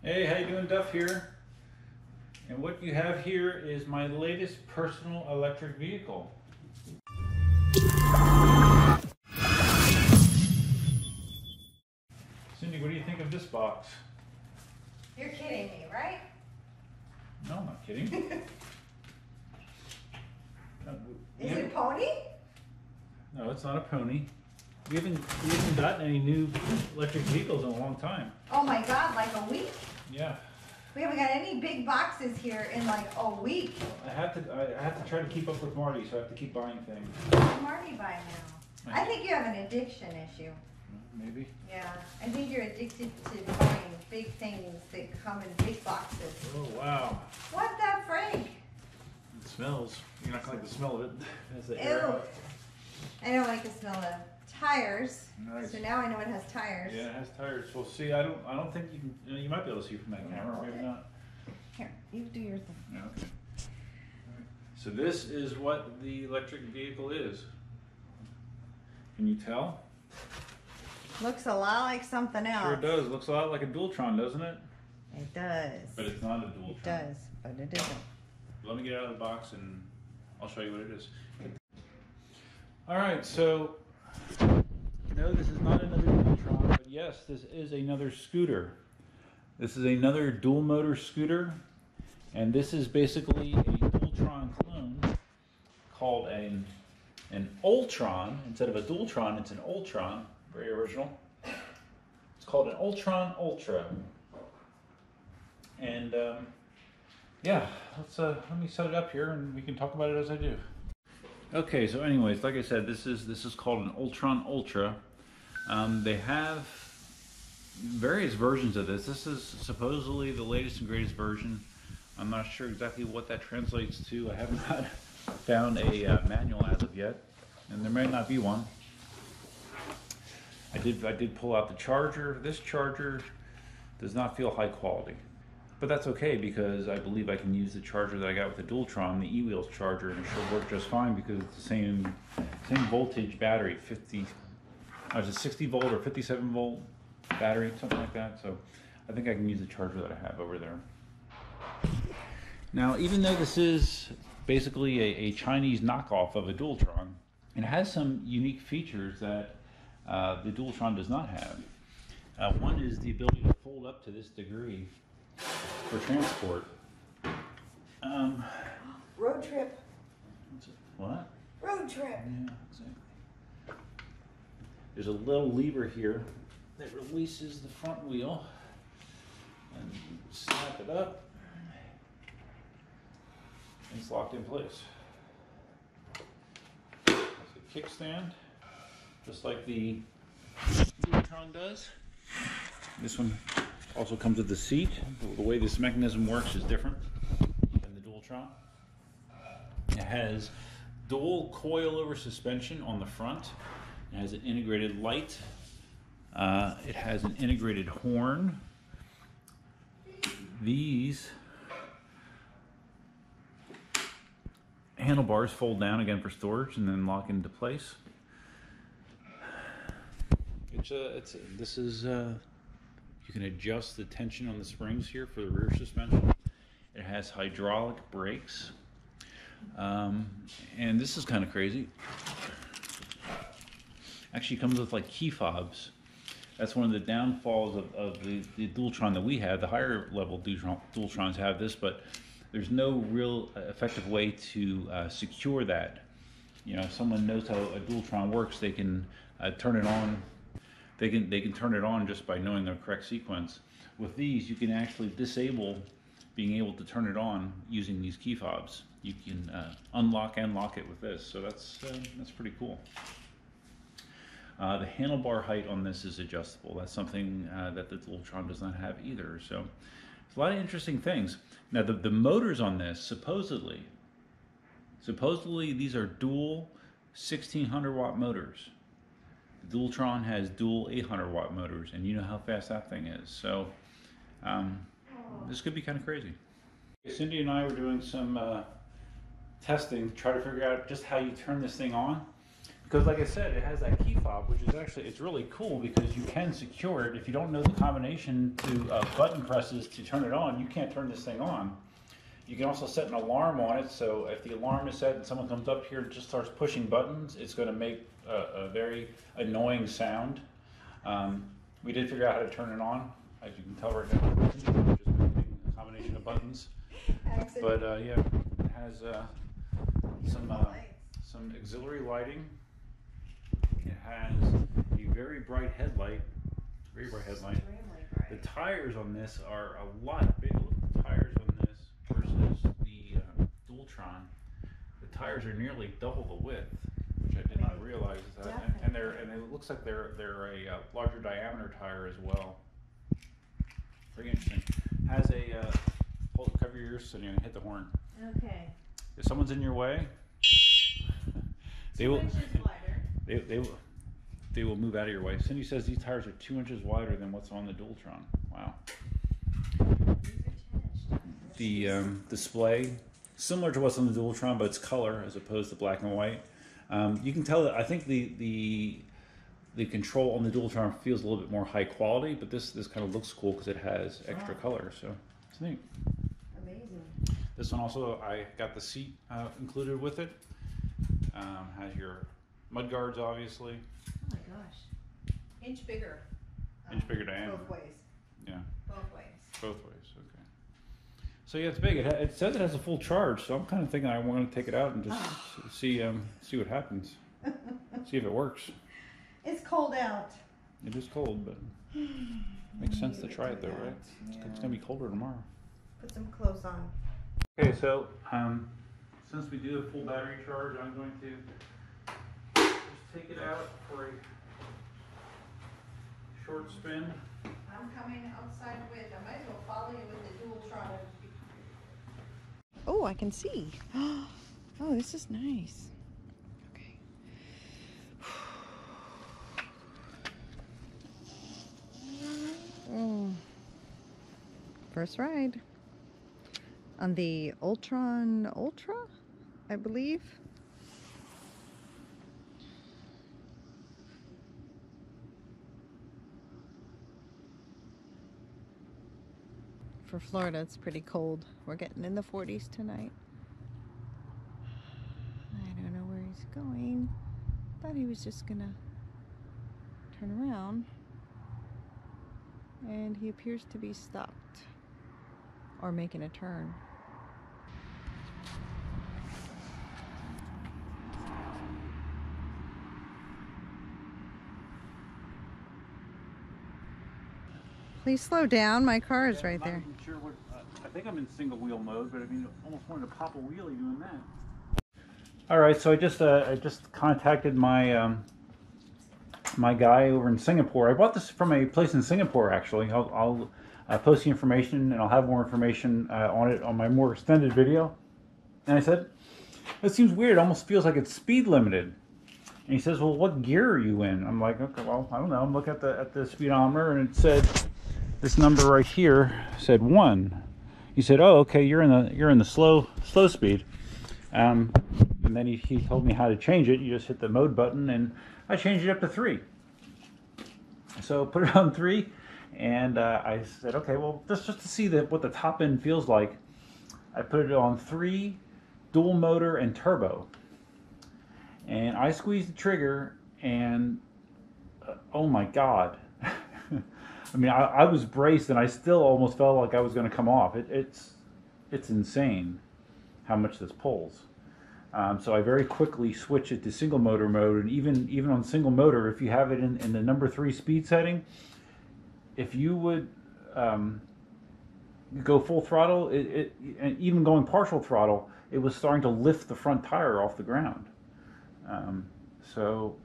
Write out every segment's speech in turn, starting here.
Hey, how you doing? Duff here. And what you have here is my latest personal electric vehicle. Cindy, what do you think of this box? You're kidding me, right? No, I'm not kidding. Is it a pony? No, it's not a pony. We haven't gotten any new electric vehicles in a long time. Oh my God, like a week? Yeah. We haven't got any big boxes here in like a week. I have to try to keep up with Marty, so I have to keep buying things. What's Marty buying now? I think you have an addiction issue. Maybe. Yeah, I think you're addicted to buying big things that come in big boxes. Oh, wow. What the freak? It smells. You're not going to like the smell of it. As the Ew. air out. I don't like the smell of tires. Nice. So now I know it has tires. Yeah, it has tires. Well, see, I don't think you can. You might be able to see from that camera, maybe not. Here, you do your thing. Yeah, okay. All right. So this is what the electric vehicle is. Can you tell? Looks a lot like something else. Sure does. Looks a lot like a Dualtron, doesn't it? It does. But it's not a Dualtron. It does, but it isn't. Let me get out of the box and I'll show you what it is. All right, so no, this is not another Ultron, but yes, this is another scooter. This is another dual motor scooter, and this is basically a Ultron clone called an Ultron. Instead of a Dualtron, it's an Ultron. Very original. It's called an Ultron Ultra. And yeah, let me set it up here, and we can talk about it as I do. Okay, so anyways, like I said, this is called an Ultron Ultra. They have various versions of this. This is supposedly the latest and greatest version. I'm not sure exactly what that translates to. I have not found a manual as of yet, and there may not be one. I did pull out the charger. This charger does not feel high quality. But that's okay, because I believe I can use the charger that I got with the Dualtron, the e-wheels charger, and it should work just fine because it's the same voltage battery, 60 volt or 57 volt battery, something like that. So I think I can use the charger that I have over there. Now, even though this is basically a Chinese knockoff of a Dualtron, it has some unique features that the Dualtron does not have. One is the ability to fold up to this degree for transport. Road trip. What? Road trip. Yeah, exactly. There's a little lever here that releases the front wheel, and snap it up, and it's locked in place. It's a kickstand, just like the Ultron does. This one also comes with the seat. The way this mechanism works is different than the Dualtron. It has dual coilover suspension on the front. It has an integrated light. It has an integrated horn. These handlebars fold down again for storage and then lock into place. You can adjust the tension on the springs here for the rear suspension. It has hydraulic brakes. And this is kind of crazy. Actually comes with like key fobs. That's one of the downfalls of the Dualtron that we have. The higher level Dualtrons have this, but there's no real effective way to secure that. You know, if someone knows how a Dualtron works, they can turn it on. They can turn it on just by knowing the correct sequence. With these, you can actually disable being able to turn it on using these key fobs. You can unlock and lock it with this, so that's pretty cool. The handlebar height on this is adjustable. That's something that the Ultron does not have either. So it's a lot of interesting things. Now the motors on this, supposedly these are dual 1600 watt motors. The Ultron has dual 800 watt motors, and you know how fast that thing is. So this could be kind of crazy. Cindy and I were doing some testing to try to figure out just how you turn this thing on. because like I said, it has that key fob, which is actually, it's really cool because you can secure it. If you don't know the combination to button presses to turn it on, you can't turn this thing on. You can also set an alarm on it, so if the alarm is set and someone comes up here and just starts pushing buttons, it's going to make a very annoying sound. We did figure out how to turn it on, as you can tell right now. Just hitting a combination of buttons. But yeah, it has some auxiliary lighting. It has a very bright headlight. Very bright headlight. The tires on this are a lot bigger. Look at the tires on this versus the Ultron. The tires are nearly double the width, which I did not realize. And it looks like they're a larger diameter tire as well. Very interesting. Has a cover your ears so you can hit the horn. Okay. If someone's in your way, they will. They will move out of your way. Cindy says these tires are 2 inches wider than what's on the Ultron. Wow. The display, similar to what's on the Ultron, but it's color as opposed to black and white. You can tell that I think the control on the Ultron feels a little bit more high quality, but this kind of looks cool because it has extra color, so it's neat. Amazing. This one also, I got the seat included with it. Has your mud guards, obviously. Oh my gosh. Inch bigger. Inch bigger diameter. Both ways. Yeah. Both ways. Both ways, okay. So yeah, it's big. It says it has a full charge, so I'm kind of thinking I want to take it out and just see what happens. See if it works. It's cold out. It is cold, but makes sense to try it though, right? Yeah. It's gonna be colder tomorrow. Put some clothes on. Okay, so since we do have full battery charge, I'm going to just take it out for a short spin. I'm coming outside with, I might as well follow you with the dual tron. Oh, I can see. Oh, this is nice. Okay. Oh. First ride on the Ultron Ultra, I believe. For Florida, it's pretty cold. We're getting in the 40s tonight. I don't know where he's going. Thought he was just gonna turn around. And he appears to be stopped or making a turn. Please slow down. My car is right there. I'm not sure what, I think I'm in single wheel mode, but I mean, almost wanted to pop a wheelie doing that. All right, so I just contacted my my guy over in Singapore. I bought this from a place in Singapore, actually. I'll post the information, and I'll have more information on it on my more extended video. And I said, it seems weird. It almost feels like it's speed limited. And he says, well, what gear are you in? I'm like, okay, well, I don't know. I'm looking at the speedometer, and it said, this number right here said 1. He said, oh, okay, you're in the slow speed. And then he told me how to change it. You just hit the mode button, and I changed it up to 3. So put it on 3, and I said, okay, well, just to see what the top end feels like, I put it on 3, dual motor and turbo. And I squeezed the trigger, and oh my God. I mean, I was braced, and I still almost felt like I was going to come off. It's insane how much this pulls. So I very quickly switched it to single motor mode, and even on single motor, if you have it in the number 3 speed setting, if you would go full throttle, and even going partial throttle, it was starting to lift the front tire off the ground. So,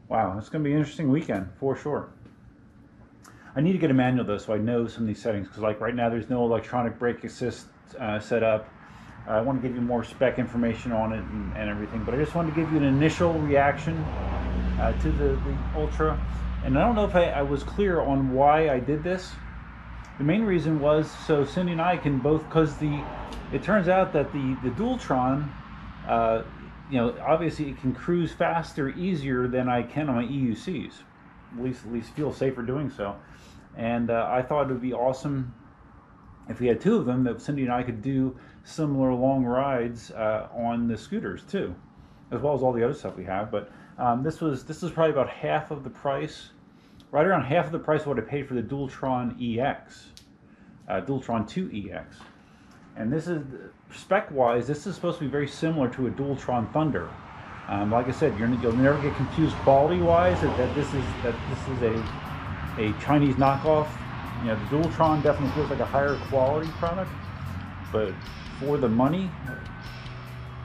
wow, it's going to be an interesting weekend for sure. I need to get a manual though, so I know some of these settings, because like right now there's no electronic brake assist set up. I want to give you more spec information on it and everything, but I just wanted to give you an initial reaction to the Ultra. And I don't know if I was clear on why I did this. The main reason was so Cindy and I can both, because it turns out that the Ultron you know, obviously it can cruise faster, easier than I can on my EUCs. At least feel safer doing so. And I thought it would be awesome if we had two of them, that Cindy and I could do similar long rides on the scooters too, as well as all the other stuff we have. But this was probably about half of the price, right around half of the price of what I paid for the Dualtron EX, Dualtron 2 EX. And this is, spec-wise, this is supposed to be very similar to a Dualtron Thunder. Like I said, you'll never get confused quality-wise that this is a Chinese knockoff. You know, the Dualtron definitely feels like a higher quality product, but for the money,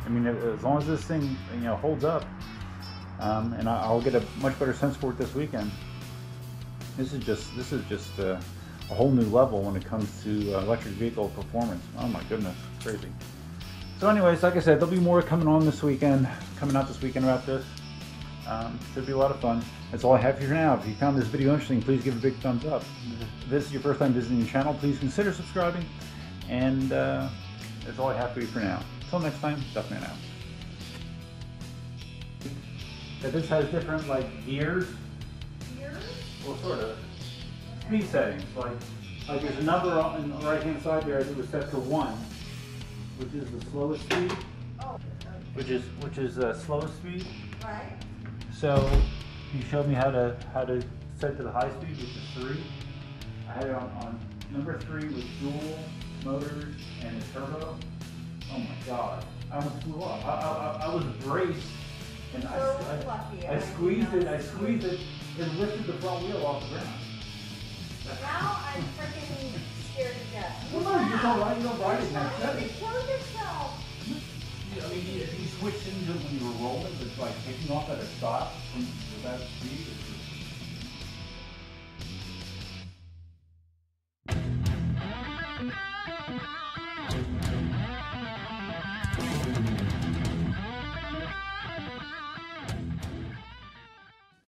I mean, as long as this thing, you know, holds up, and I'll get a much better sense for it this weekend. This is just a whole new level when it comes to electric vehicle performance. Oh my goodness, crazy. So anyways, like I said, there'll be more coming out this weekend about this. Should be a lot of fun. That's all I have for you for now. If you found this video interesting, please give it a big thumbs up. If this is your first time visiting the channel, please consider subscribing. And that's all I have for you for now. Until next time, definitely out. This has different gears. Gears? Well, sort of. Speed settings. Like there's a number on the right hand side there that was set to 1, which is the slowest speed. Oh. Which is slowest speed. Right. So he showed me how to set to the high speed, which is 3. I had it on number 3 with dual motors and a turbo. Oh my god! I almost flew off. I was braced, and I squeezed it. It lifted the front wheel off the ground. Now I'm freaking scared to death. Well, no, you're all right. You don't ride it next You kill yourself. I mean, you switched into it when you were rolling, but taking off at a stop from that speed.